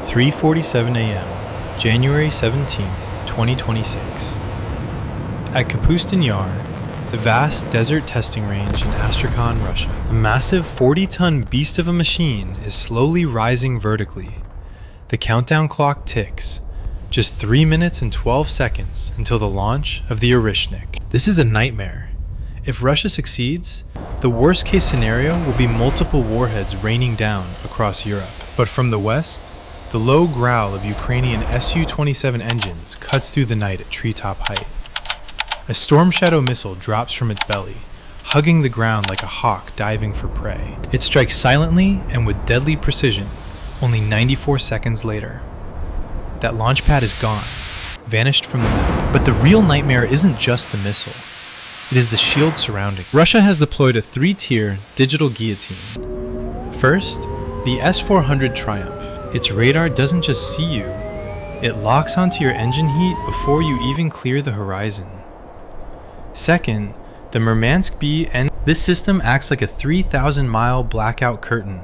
3:47 a.m., January 17th, 2026. At Kapustin Yar, the vast desert testing range in Astrakhan, Russia, a massive 40-ton beast of a machine is slowly rising vertically. The countdown clock ticks, just 3 minutes and 12 seconds until the launch of the Orishnik. This is a nightmare. If Russia succeeds, the worst-case scenario will be multiple warheads raining down across Europe. But from the west, the low growl of Ukrainian Su-27 engines cuts through the night at treetop height. A Storm Shadow missile drops from its belly, hugging the ground like a hawk diving for prey. It strikes silently and with deadly precision, only 94 seconds later. That launch pad is gone, vanished from the map. But the real nightmare isn't just the missile. It is the shield surrounding. Russia has deployed a 3-tier digital guillotine. First, the S-400 Triumph. Its radar doesn't just see you, it locks onto your engine heat before you even clear the horizon. Second, the Murmansk B-N. This system acts like a 3,000-mile blackout curtain.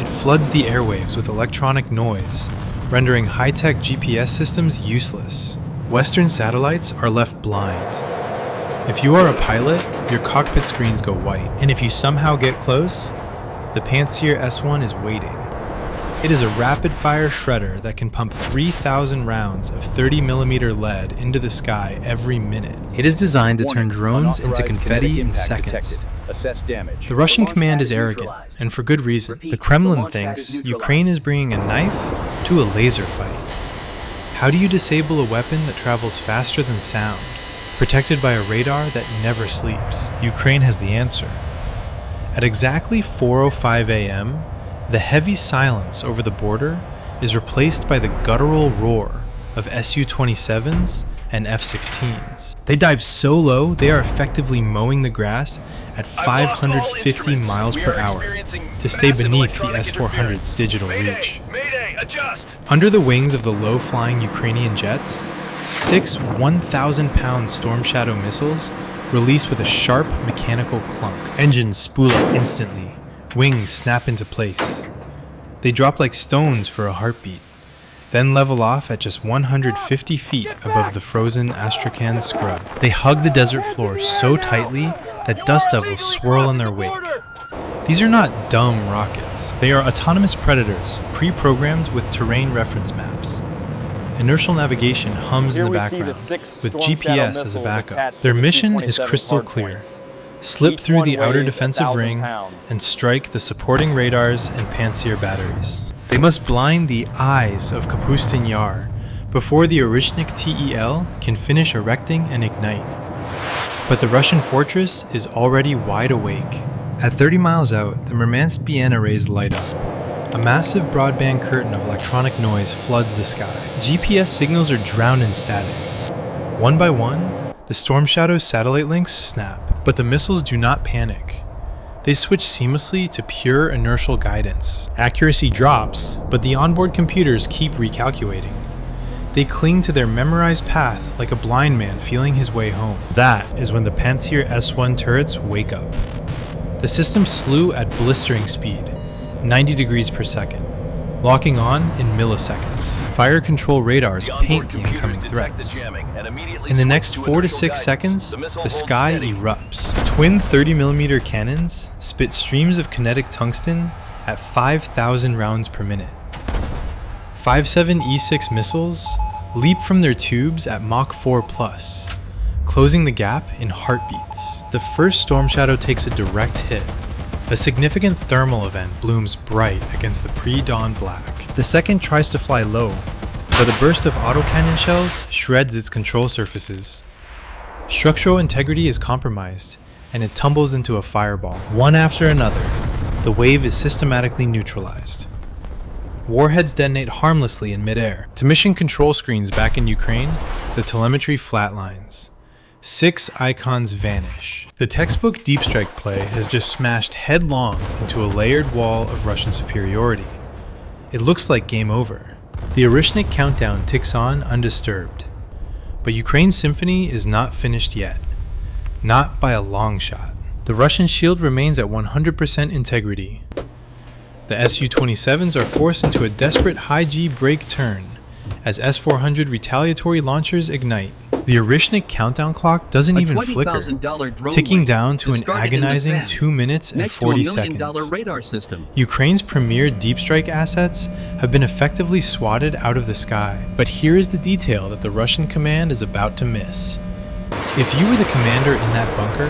It floods the airwaves with electronic noise, rendering high-tech GPS systems useless. Western satellites are left blind. If you are a pilot, your cockpit screens go white, and if you somehow get close, the Pantsir S-1 is waiting. It is a rapid-fire shredder that can pump 3,000 rounds of 30mm lead into the sky every minute. It is designed to turn drones into confetti in seconds. The Russian command is arrogant, and for good reason. The Kremlin thinks Ukraine is bringing a knife to a laser fight. How do you disable a weapon that travels faster than sound, protected by a radar that never sleeps? Ukraine has the answer. At exactly 4:05 a.m., the heavy silence over the border is replaced by the guttural roar of Su-27s and F-16s. They dive so low, they are effectively mowing the grass at 550 miles per hour to stay beneath the S-400's digital reach. Under the wings of the low-flying Ukrainian jets, 6 1,000-pound Storm Shadow missiles release with a sharp mechanical clunk. Engines spool up instantly. Wings snap into place. They drop like stones for a heartbeat, then level off at just 150 feet above the frozen Astrakhan scrub. They hug the desert floor so tightly that dust devils swirl in their wake. These are not dumb rockets. They are autonomous predators, pre-programmed with terrain reference maps. Inertial navigation hums in the background, with GPS as a backup. Their mission is crystal clear. Slip through the outer defensive ring and strike the supporting radars and Pantsir batteries. They must blind the eyes of Kapustin Yar before the Orishnik TEL can finish erecting and ignite. But the Russian fortress is already wide awake. At 30 miles out, the Murmansk BN arrays light up. A massive broadband curtain of electronic noise floods the sky. GPS signals are drowned in static. One by one, the Storm Shadow's satellite links snap. But the missiles do not panic. They switch seamlessly to pure inertial guidance. Accuracy drops, but the onboard computers keep recalculating. They cling to their memorized path like a blind man feeling his way home. That is when the Pantsir S-1 turrets wake up. The system slew at blistering speed, 90 degrees per second, locking on in milliseconds. Fire control radars paint the incoming threats. In the next 4 to 6 seconds, the sky erupts. Twin 30mm cannons spit streams of kinetic tungsten at 5,000 rounds per minute. 5.7 E6 missiles leap from their tubes at Mach 4+, closing the gap in heartbeats. The first Storm Shadow takes a direct hit. A significant thermal event blooms bright against the pre-dawn black. The second tries to fly low, but a burst of autocannon shells shreds its control surfaces. Structural integrity is compromised, and it tumbles into a fireball. One after another, the wave is systematically neutralized. Warheads detonate harmlessly in midair. To mission control screens back in Ukraine, the telemetry flatlines. 6 icons vanish. The textbook deep strike play has just smashed headlong into a layered wall of Russian superiority. It looks like game over. The Orishnik countdown ticks on undisturbed. But Ukraine's symphony is not finished yet. Not by a long shot. The Russian shield remains at 100% integrity. The Su-27s are forced into a desperate high-G brake turn as S-400 retaliatory launchers ignite. The Orishnik countdown clock doesn't even flicker, ticking down to an agonizing 2 minutes and 40 seconds. Radar system. Ukraine's premier deep strike assets have been effectively swatted out of the sky. But here is the detail that the Russian command is about to miss. If you were the commander in that bunker,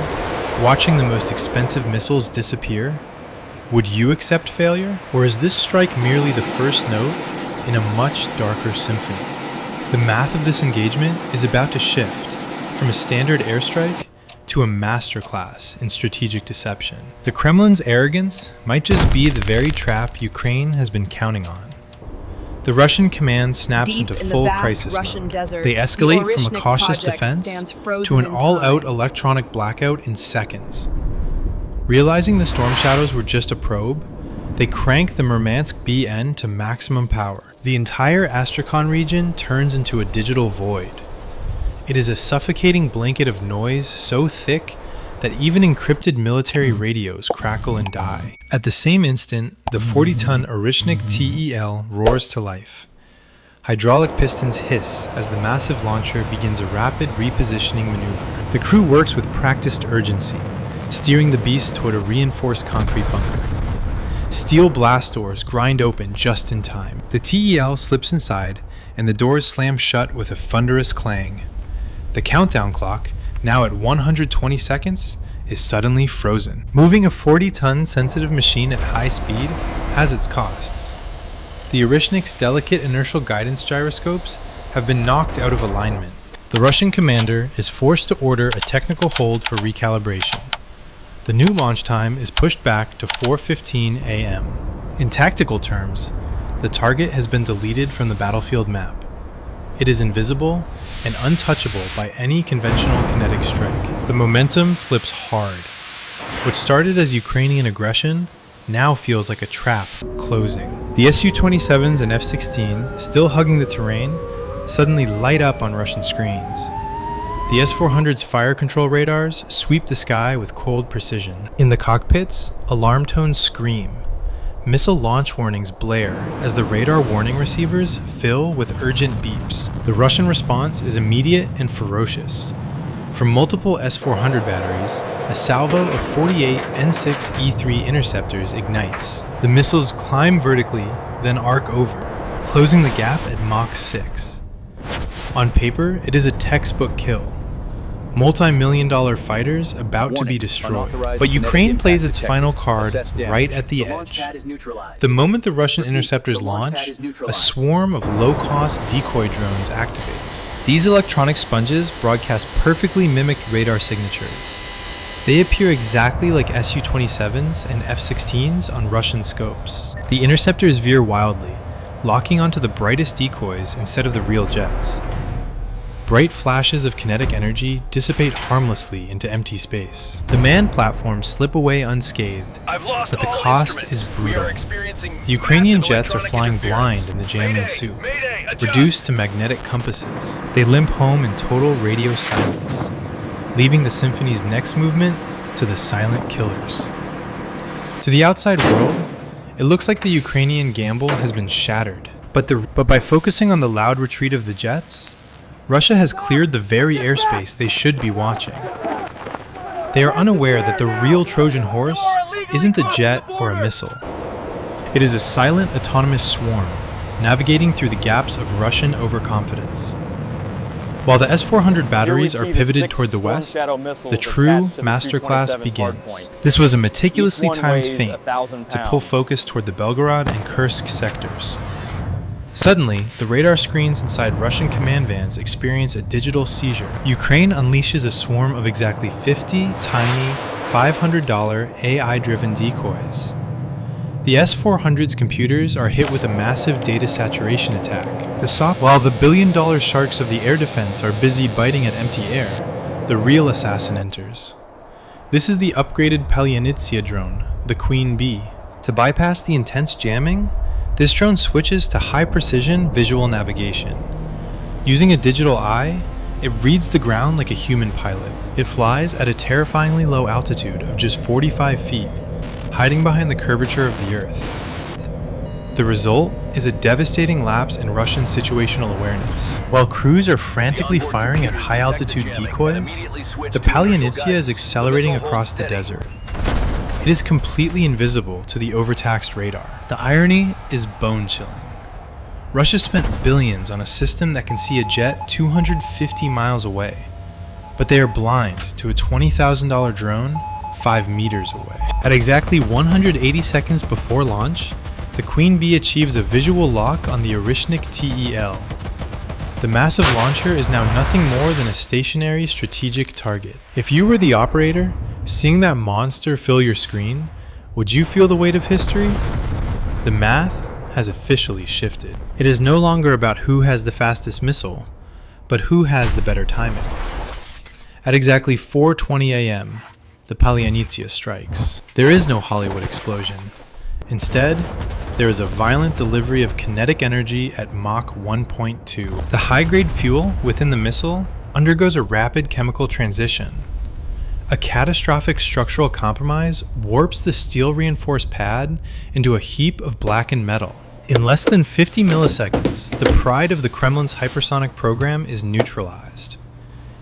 watching the most expensive missiles disappear, would you accept failure? Or is this strike merely the first note in a much darker symphony? The math of this engagement is about to shift from a standard airstrike to a masterclass in strategic deception. The Kremlin's arrogance might just be the very trap Ukraine has been counting on. The Russian command snaps into full crisis mode. They escalate from a cautious defense to an all-out electronic blackout in seconds. Realizing the storm shadows were just a probe, they crank the Murmansk BN to maximum power. The entire Astrakhan region turns into a digital void. It is a suffocating blanket of noise so thick that even encrypted military radios crackle and die. At the same instant, the 40-ton Orishnik TEL roars to life. Hydraulic pistons hiss as the massive launcher begins a rapid repositioning maneuver. The crew works with practiced urgency, steering the beast toward a reinforced concrete bunker. Steel blast doors grind open just in time. The TEL slips inside, and the doors slam shut with a thunderous clang. The countdown clock, now at 120 seconds, is suddenly frozen. Moving a 40-ton sensitive machine at high speed has its costs. The Orishnik's delicate inertial guidance gyroscopes have been knocked out of alignment. The Russian commander is forced to order a technical hold for recalibration. The new launch time is pushed back to 4:15 a.m. In tactical terms, the target has been deleted from the battlefield map. It is invisible and untouchable by any conventional kinetic strike. The momentum flips hard. What started as Ukrainian aggression now feels like a trap closing. The Su-27s and F-16, still hugging the terrain, suddenly light up on Russian screens. The S-400's fire control radars sweep the sky with cold precision. In the cockpits, alarm tones scream. Missile launch warnings blare as the radar warning receivers fill with urgent beeps. The Russian response is immediate and ferocious. From multiple S-400 batteries, a salvo of 48 N6E3 interceptors ignites. The missiles climb vertically, then arc over, closing the gap at Mach 6. On paper, it is a textbook kill. Multi-million-dollar fighters about to be destroyed. But Ukraine plays its final card right at the edge. The moment the Russian interceptors launch, a swarm of low-cost decoy drones activates. These electronic sponges broadcast perfectly mimicked radar signatures. They appear exactly like Su-27s and F-16s on Russian scopes. The interceptors veer wildly, locking onto the brightest decoys instead of the real jets. Bright flashes of kinetic energy dissipate harmlessly into empty space. The manned platforms slip away unscathed, but the cost is brutal. The Ukrainian jets are flying blind in the jamming soup, reduced to magnetic compasses. They limp home in total radio silence, leaving the symphony's next movement to the silent killers. To the outside world, it looks like the Ukrainian gamble has been shattered. But by focusing on the loud retreat of the jets, Russia has cleared the very airspace they should be watching. They are unaware that the real Trojan horse isn't a jet or a missile. It is a silent, autonomous swarm, navigating through the gaps of Russian overconfidence. While the S-400 batteries are pivoted toward the west, the true masterclass begins. This was a meticulously timed feint to pull focus toward the Belgorod and Kursk sectors. Suddenly, the radar screens inside Russian command vans experience a digital seizure. Ukraine unleashes a swarm of exactly 50 tiny, $500 AI-driven decoys. The S-400's computers are hit with a massive data saturation attack. While the billion-dollar sharks of the air defense are busy biting at empty air, the real assassin enters. This is the upgraded Palyanitsia drone, the Queen Bee. To bypass the intense jamming, this drone switches to high-precision visual navigation. Using a digital eye, it reads the ground like a human pilot. It flies at a terrifyingly low altitude of just 45 feet, hiding behind the curvature of the Earth. The result is a devastating lapse in Russian situational awareness. While crews are frantically firing at high-altitude decoys, the Palyanitsia is accelerating across the desert. It is completely invisible to the overtaxed radar. The irony is bone-chilling. Russia spent billions on a system that can see a jet 250 miles away, but they are blind to a $20,000 drone 5 meters away. At exactly 180 seconds before launch, the Queen Bee achieves a visual lock on the Orishnik TEL. The massive launcher is now nothing more than a stationary strategic target. If you were the operator, seeing that monster fill your screen, would you feel the weight of history? The math has officially shifted. It is no longer about who has the fastest missile, but who has the better timing. At exactly 4:20 a.m., the Palyanitsia strikes. There is no Hollywood explosion. Instead, there is a violent delivery of kinetic energy at Mach 1.2. The high-grade fuel within the missile undergoes a rapid chemical transition. A catastrophic structural compromise warps the steel-reinforced pad into a heap of blackened metal. In less than 50 milliseconds, the pride of the Kremlin's hypersonic program is neutralized.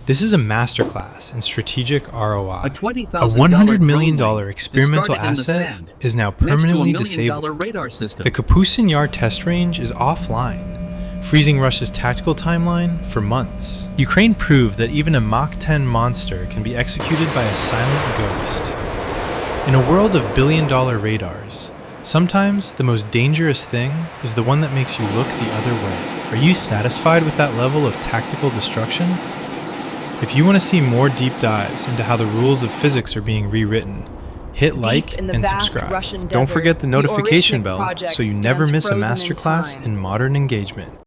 This is a masterclass in strategic ROI. A $100 million experimental asset is now permanently disabled. The Kapustin Yar test range is offline, freezing Russia's tactical timeline for months. Ukraine proved that even a Mach 10 monster can be executed by a silent ghost. In a world of billion-dollar radars, sometimes the most dangerous thing is the one that makes you look the other way. Are you satisfied with that level of tactical destruction? If you want to see more deep dives into how the rules of physics are being rewritten, hit like and subscribe. Don't forget the notification bell so you never miss a masterclass in modern engagement.